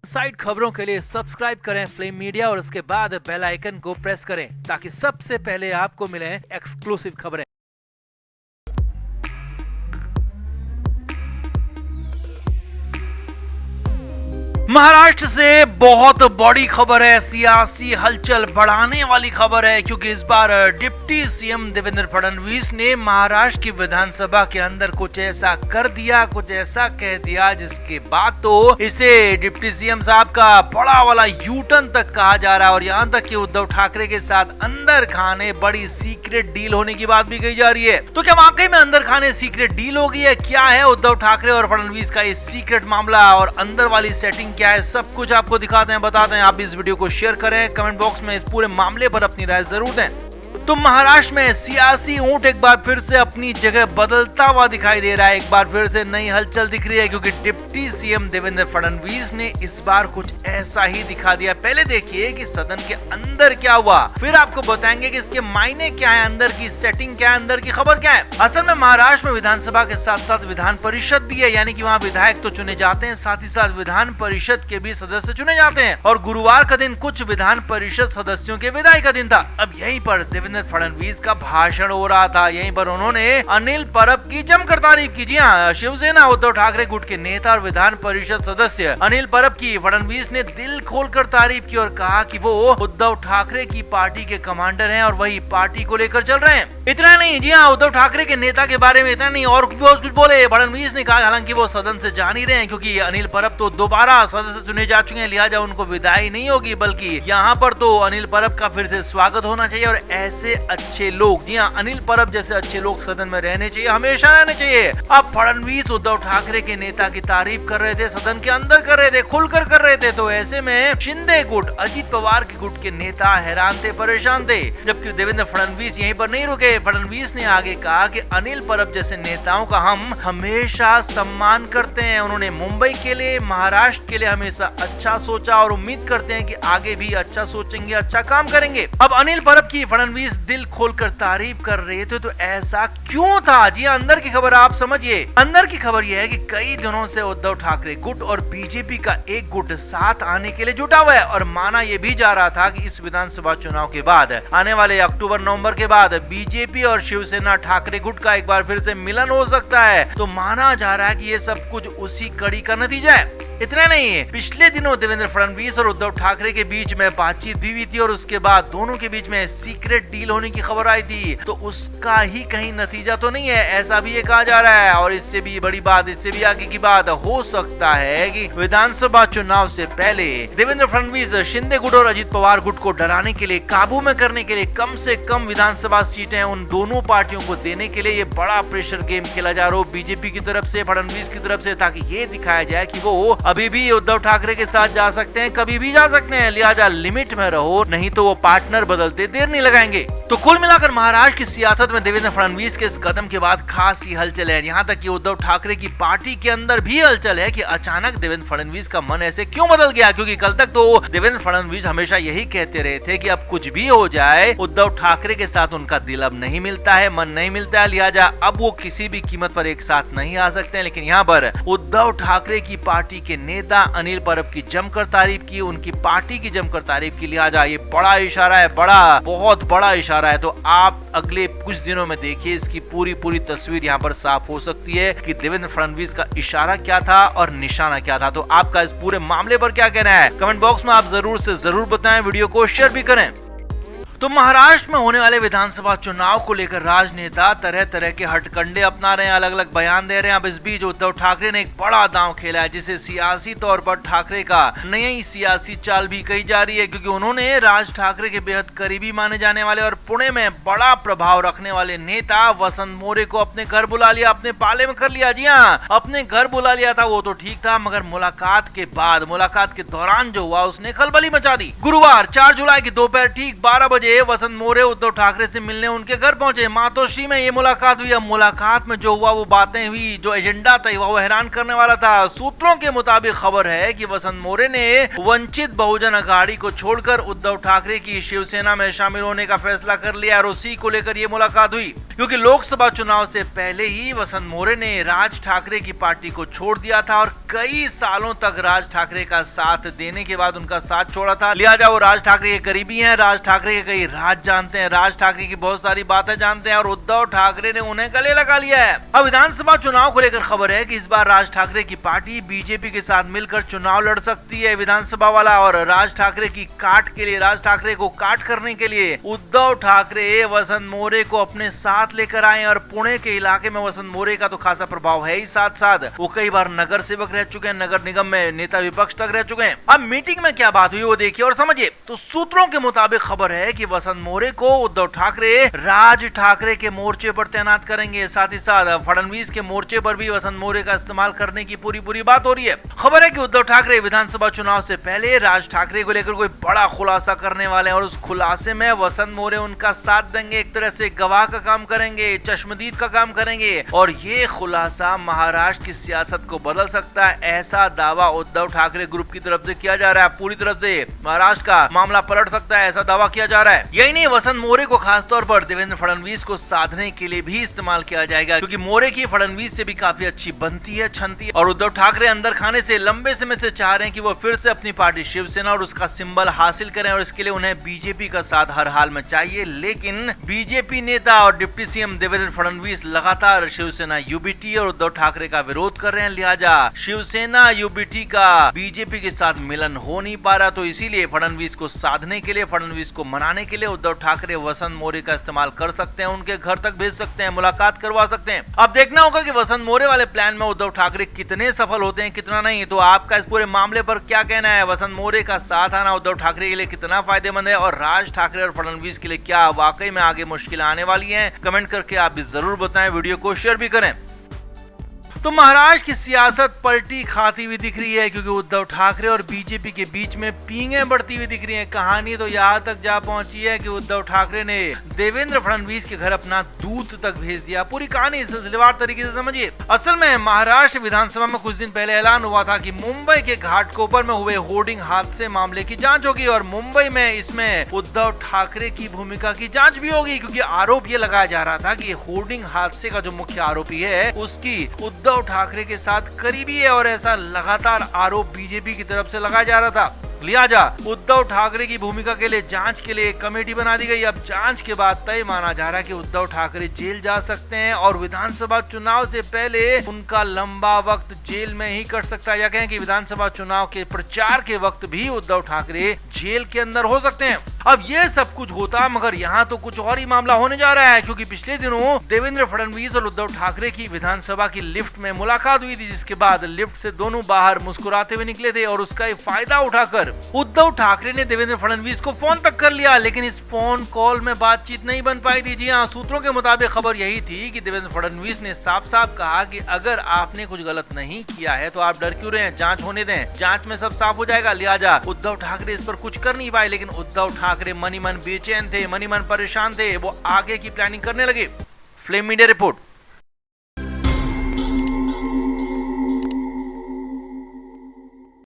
Side खबरों के लिए सब्सक्राइब करें फ्लेम मीडिया और उसके बाद बेल आइकन को प्रेस करें ताकि सबसे पहले आपको मिले एक्सक्लूसिव खबरें। महाराष्ट्र से बहुत बड़ी खबर है, सियासी हलचल बढ़ाने वाली खबर है, क्योंकि इस बार डिप्टी सीएम देवेंद्र फडणवीस ने महाराष्ट्र की विधानसभा के अंदर कुछ ऐसा कर दिया, कुछ ऐसा कह दिया जिसके बाद तो इसे डिप्टी सीएम साहब का बड़ा वाला यू टर्न तक कहा जा रहा है। और यहाँ तक कि उद्धव ठाकरे के साथ अंदर खाने बड़ी सीक्रेट डील होने की बात भी कही जा रही है। तो क्या वाकई में अंदर खाने सीक्रेट डील होगी है? क्या है उद्धव ठाकरे और फडणवीस का इस सीक्रेट मामला और अंदर वाली सेटिंग क्या है, सब कुछ आपको दिखाते हैं, बताते हैं। आप इस वीडियो को शेयर करें, कमेंट बॉक्स में इस पूरे मामले पर अपनी राय जरूर दें। तो महाराष्ट्र में सियासी ऊंट एक बार फिर से अपनी जगह बदलता हुआ दिखाई दे रहा है। एक बार फिर से नई हलचल दिख रही है, क्योंकि डिप्टी सीएम देवेंद्र फडणवीस ने इस बार कुछ ऐसा ही दिखा दिया। पहले देखिए कि सदन के अंदर क्या हुआ, फिर आपको बताएंगे कि इसके मायने क्या है, अंदर की सेटिंग क्या है, अंदर की खबर क्या है। असल में महाराष्ट्र में विधानसभा के साथ साथ विधान परिषद भी है, यानी कि वहाँ विधायक तो चुने जाते हैं, साथ ही साथ विधान परिषद के भी सदस्य चुने जाते हैं। और गुरुवार का दिन कुछ विधान परिषद सदस्यों के विदाई का दिन था। अब यहीं पर देवेंद्र फडणवीस का भाषण हो रहा था। यहीं पर उन्होंने अनिल परब की जमकर तारीफ की। जी हाँ, शिवसेना उद्धव ठाकरे गुट के नेता और विधान परिषद सदस्य अनिल परब की फडणवीस ने दिल खोलकर तारीफ की और कहा कि वो उद्धव ठाकरे की पार्टी के कमांडर हैं और वही पार्टी को लेकर चल रहे हैं। इतना नहीं, जी हाँ, उद्धव ठाकरे के नेता के बारे में इतना नहीं और कुछ बोले फडणवीस ने कहा, हालांकि वो सदन से जा नहीं रहे हैं क्योंकि अनिल परब तो दोबारा सदस्य चुने जा चुके हैं, लिहाजा उनको विदाई नहीं होगी, बल्कि यहाँ पर तो अनिल परब का फिर से स्वागत होना चाहिए। और ऐसे अच्छे लोग, जी हाँ, अनिल परब जैसे अच्छे लोग सदन में रहने चाहिए, हमेशा रहने चाहिए। अब फडणवीस उद्धव ठाकरे के नेता की तारीफ कर रहे थे, सदन के अंदर कर रहे थे, खुलकर कर रहे थे। तो ऐसे में शिंदे गुट, अजित पवार के गुट के नेता हैरान थे, परेशान थे। जबकि देवेंद्र फडणवीस यहीं पर नहीं रुके। फडणवीस ने आगे कहा कि अनिल परब जैसे नेताओं का हम हमेशा सम्मान करते हैं। उन्होंने मुंबई के लिए, महाराष्ट्र के लिए हमेशा अच्छा सोचा और उम्मीद करते हैं कि आगे भी अच्छा सोचेंगे, अच्छा काम करेंगे। अब अनिल परब की फडणवीस दिल खोलकर तारीफ कर रहे थे, तो ऐसा क्यों था? जी अंदर की खबर आप समझिए। अंदर की खबर यह है कि कई दिनों से उद्धव ठाकरे गुट और बीजेपी का एक गुट साथ आने के लिए जुटा हुआ है और माना यह भी जा रहा था कि इस विधानसभा चुनाव के बाद आने वाले अक्टूबर नवंबर के बाद बीजेपी और शिवसेना ठाकरे गुट का एक बार फिर से मिलन हो सकता है। तो माना जा रहा है कि ये सब कुछ उसी कड़ी का नतीजा है। इतना नहीं, पिछले दिनों देवेंद्र फडणवीस और उद्धव ठाकरे के बीच में बातचीत भी हुई थी और उसके बाद दोनों के बीच में सीक्रेट डील होने की खबर आई थी। तो उसका ही कहीं नतीजा तो नहीं है, ऐसा भी ये कहा जा रहा है। और इससे भी बड़ी बात, इससे भी आगे की बात, हो सकता है कि विधानसभा चुनाव से पहले देवेंद्र फडणवीस शिंदे गुट और अजित पवार गुट को डराने के लिए, काबू में करने के लिए कम से कम विधानसभा सीटें उन दोनों पार्टियों को देने के लिए ये बड़ा प्रेशर गेम खेला जा रहा हो बीजेपी की तरफ से, फडणवीस की तरफ से, ताकि ये दिखाया जाए कि वो अभी भी उद्धव ठाकरे के साथ जा सकते हैं, कभी भी जा सकते हैं, लिहाजा लिमिट में रहो, नहीं तो वो पार्टनर बदलते देर नहीं लगाएंगे। तो कुल मिलाकर महाराष्ट्र की सियासत में देवेंद्र फडणवीस के इस कदम के बाद खासी हलचल है। यहाँ तक कि उद्धव ठाकरे की पार्टी के अंदर भी हलचल है कि अचानक देवेंद्र फडणवीस का मन ऐसे क्यों बदल गया, क्योंकि कल तक तो देवेंद्र फडणवीस हमेशा यही कहते रहे थे कि अब कुछ भी हो जाए उद्धव ठाकरे के साथ उनका दिल अब नहीं मिलता है, मन नहीं मिलता है, लिहाजा अब वो किसी भी कीमत पर एक साथ नहीं आ सकते हैं। लेकिन यहाँ पर उद्धव ठाकरे की पार्टी के नेता अनिल परब की जमकर तारीफ की, उनकी पार्टी की जमकर तारीफ की, लिहाजा ये बड़ा इशारा है, बड़ा बहुत बड़ा इशारा है। तो आप अगले कुछ दिनों में देखिए इसकी पूरी तस्वीर यहाँ पर साफ हो सकती है कि देवेंद्र फडणवीस का इशारा क्या था और निशाना क्या था। तो आपका इस पूरे मामले पर क्या कहना है, कमेंट बॉक्स में आप जरूर से जरूर बताएं, वीडियो को शेयर भी करें। तो महाराष्ट्र में होने वाले विधानसभा चुनाव को लेकर राजनेता तरह तरह के हथकंडे अपना रहे हैं, अलग अलग बयान दे रहे हैं। अब इस बीच उद्धव ठाकरे ने एक बड़ा दांव खेला है, जिसे सियासी तौर पर ठाकरे का नई सियासी चाल भी कही जा रही है, क्योंकि उन्होंने राज ठाकरे के बेहद करीबी माने जाने वाले और पुणे में बड़ा प्रभाव रखने वाले नेता वसंत मोरे को अपने घर बुला लिया, अपने पाले में कर लिया। जी हाँ, अपने घर बुला लिया था, वो तो ठीक था, मगर मुलाकात के बाद, मुलाकात के दौरान जो हुआ उसने खलबली मचा दी। गुरुवार 4 जुलाई की दोपहर ठीक 12 बजे बजे वसंत मोरे उद्धव ठाकरे से मिलने उनके घर पहुंचे। मातोश्री में ये मुलाकात हुई। अब मुलाकात में जो हुआ वो बातें हुई, जो एजेंडा तय हुआ वो हैरान करने वाला था। सूत्रों के मुताबिक खबर है कि वसंत मोरे ने वंचित बहुजन अघाड़ी को छोड़कर उद्धव ठाकरे की शिवसेना में शामिल होने का फैसला कर लिया और उसी को लेकर ये मुलाकात हुई, क्योंकि लोकसभा चुनाव से पहले ही वसंत मोरे ने राज ठाकरे की पार्टी को छोड़ दिया था और कई सालों तक राज ठाकरे का साथ देने के बाद उनका साथ छोड़ा था। लिहाजा वो राज ठाकरे के करीबी हैं, राज ठाकरे के कई राज जानते हैं, राज ठाकरे की बहुत सारी बातें जानते हैं और उद्धव ठाकरे ने उन्हें गले लगा लिया है। अब विधानसभा चुनाव को लेकर खबर है कि इस बार राज ठाकरे की पार्टी बीजेपी के साथ मिलकर चुनाव लड़ सकती है विधानसभा वाला, और राज ठाकरे की काट के लिए, राज ठाकरे को काट करने के लिए उद्धव ठाकरे वसंत मोरे को अपने साथ लेकर आए। और पुणे के इलाके में वसंत मोरे का तो खासा प्रभाव है ही, साथ साथ वो कई बार नगर सेवक रह चुके हैं, नगर निगम में नेता विपक्ष तक रह चुके हैं। अब मीटिंग में क्या बात हुई वो देखिए और समझिए। तो सूत्रों के मुताबिक खबर है कि वसंत मोरे को उद्धव ठाकरे राज ठाकरे के मोर्चे पर तैनात करेंगे, साथ ही साथ फडणवीस के मोर्चे पर भी वसंत मोरे का इस्तेमाल करने की पूरी बात हो रही है। खबर है कि उद्धव ठाकरे विधानसभा चुनाव से पहले राज ठाकरे को लेकर कोई बड़ा खुलासा करने वाले हैं और उस खुलासे में वसंत मोरे उनका साथ देंगे, एक तरह से गवाह का काम करेंगे, चश्मदीद का काम करेंगे और ये खुलासा महाराष्ट्र की सियासत को बदल सकता है, ऐसा दावा उद्धव ठाकरे ग्रुप की तरफ से किया जा रहा है। पूरी तरफ से महाराष्ट्र का मामला पलट सकता है, ऐसा दावा किया जा रहा है। यही नहीं, वसंत मोरे को खासतौर पर देवेंद्र फडणवीस को साधने के लिए भी इस्तेमाल किया जाएगा, क्योंकि मोरे की फडणवीस से भी काफी अच्छी बनती है, छनती है और उद्धव ठाकरे अंदर खाने से लंबे समय से चाह रहे हैं कि वो फिर से अपनी पार्टी शिवसेना और उसका सिंबल हासिल करें और इसके लिए उन्हें बीजेपी का साथ हर हाल में चाहिए। लेकिन बीजेपी नेता और डिप्टी सीएम देवेंद्र फडणवीस लगातार शिवसेना यूबीटी और उद्धव ठाकरे का विरोध कर रहे हैं। लिहाजा शिवसेना यूबीटी का बीजेपी के साथ मिलन हो नहीं पा रहा, तो इसीलिए फडणवीस को साधने के लिए, फडणवीस को मनाने के लिए उद्धव ठाकरे वसंत मोरे का इस्तेमाल कर सकते हैं, उनके घर तक भेज सकते हैं, मुलाकात करवा सकते हैं। अब देखना होगा कि वसंत मोरे वाले प्लान में उद्धव ठाकरे कितने सफल होते हैं, कितना नहीं। तो आपका इस पूरे मामले पर क्या कहना है? वसंत मोरे का साथ आना उद्धव ठाकरे के लिए कितना फायदेमंद है और राज ठाकरे और फडणवीस के लिए क्या वाकई में आगे मुश्किल आने वाली है? कमेंट करके आप भी जरूर बताएं, वीडियो को शेयर भी करें। तो महाराष्ट्र की सियासत पलटी खाती हुई दिख रही है, क्योंकि उद्धव ठाकरे और बीजेपी के बीच में पींगे बढ़ती हुई दिख रही है। कहानी तो यहाँ तक जा पहुंची है कि उद्धव ठाकरे ने देवेंद्र फडणवीस के घर अपना दूत तक भेज दिया। पूरी कहानी सिलसिलेवार तरीके से समझिए। असल में महाराष्ट्र विधानसभा में कुछ दिन पहले ऐलान हुआ था कि मुंबई के घाटकोपर में हुए होर्डिंग हादसे मामले की जांच होगी और मुंबई में इसमें उद्धव ठाकरे की भूमिका की जांच भी होगी, क्योंकि आरोप ये लगाया जा रहा था कि होर्डिंग हादसे का जो मुख्य आरोपी है उसकी उद्धव ठाकरे के साथ करीबी है और ऐसा लगातार आरोप बीजेपी की तरफ से लगाया जा रहा था। लिहाजा उद्धव ठाकरे की भूमिका के लिए जांच के लिए एक कमेटी बना दी गई। अब जांच के बाद तय माना जा रहा है कि उद्धव ठाकरे जेल जा सकते हैं और विधानसभा चुनाव से पहले उनका लंबा वक्त जेल में ही कट सकता है, या कहें कि विधानसभा चुनाव के प्रचार के वक्त भी उद्धव ठाकरे जेल के अंदर हो सकते हैं। अब ये सब कुछ होता, मगर यहाँ तो कुछ और ही मामला होने जा रहा है, क्योंकि पिछले दिनों देवेंद्र फडणवीस और उद्धव ठाकरे की विधानसभा की लिफ्ट में मुलाकात हुई थी, जिसके बाद लिफ्ट से दोनों बाहर मुस्कुराते हुए निकले थे और उसका फायदा उठाकर उद्धव ठाकरे ने देवेंद्र फडणवीस को फोन तक कर लिया। लेकिन इस फोन कॉल में बातचीत नहीं बन पाई थी। जी हाँ, सूत्रों के मुताबिक खबर यही थी कि देवेंद्र फडणवीस ने साफ साफ कहा कि अगर आपने कुछ गलत नहीं किया है तो आप डर क्यों रहे हैं, जांच होने दें, जांच में सब साफ हो जाएगा। लिहाजा उद्धव ठाकरे इस पर कुछ कर नहीं पाए, लेकिन उद्धव ठाकरे मनी मन बेचैन थे, मनी मन परेशान थे, वो आगे की प्लानिंग करने लगे। Flame media report.